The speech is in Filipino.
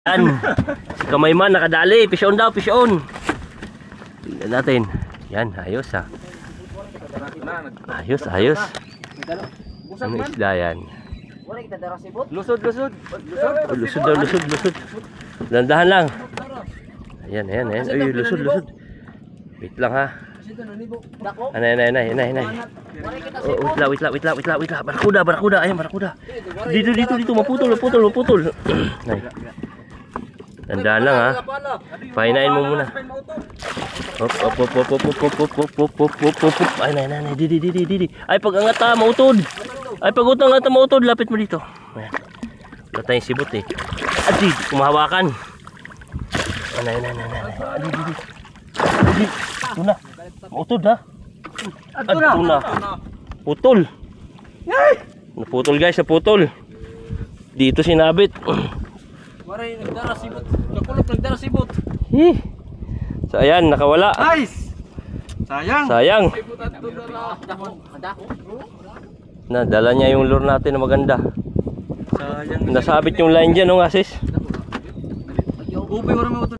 Yan. Si Kamay Man nakadali. Fish on daw, fish on. Tingnan natin. Yan, ayos ha. Ayos, ayos. Ano isda yan? Lusod. Lusod daw, lusod. Dandahan lang. Ayan. Ay, lusod. Wait lang ha. Anay. Oh, wait lang. Barakuda. Ayan, barakuda. Dito. Maputol. Ay. Tandaan lang ha. Pahinain mo muna. Hop. Ay, Didi. Ay, pag angat ha, mautod. Mautod. Lapit mo dito. Ayan. Wala tayong sibot eh. Adi, kumahawakan. Anay. Didi. Tuna. Mautod ha. Tuna. Putol. Naputol guys, naputol. Dito sinabit. Waray, nagdara sibot. So ayan, nakawala. Nice! Sayang. Nadala niya yung lure natin na maganda. Sayang. Nasabit yung line dyan, no, Asis? Ubi,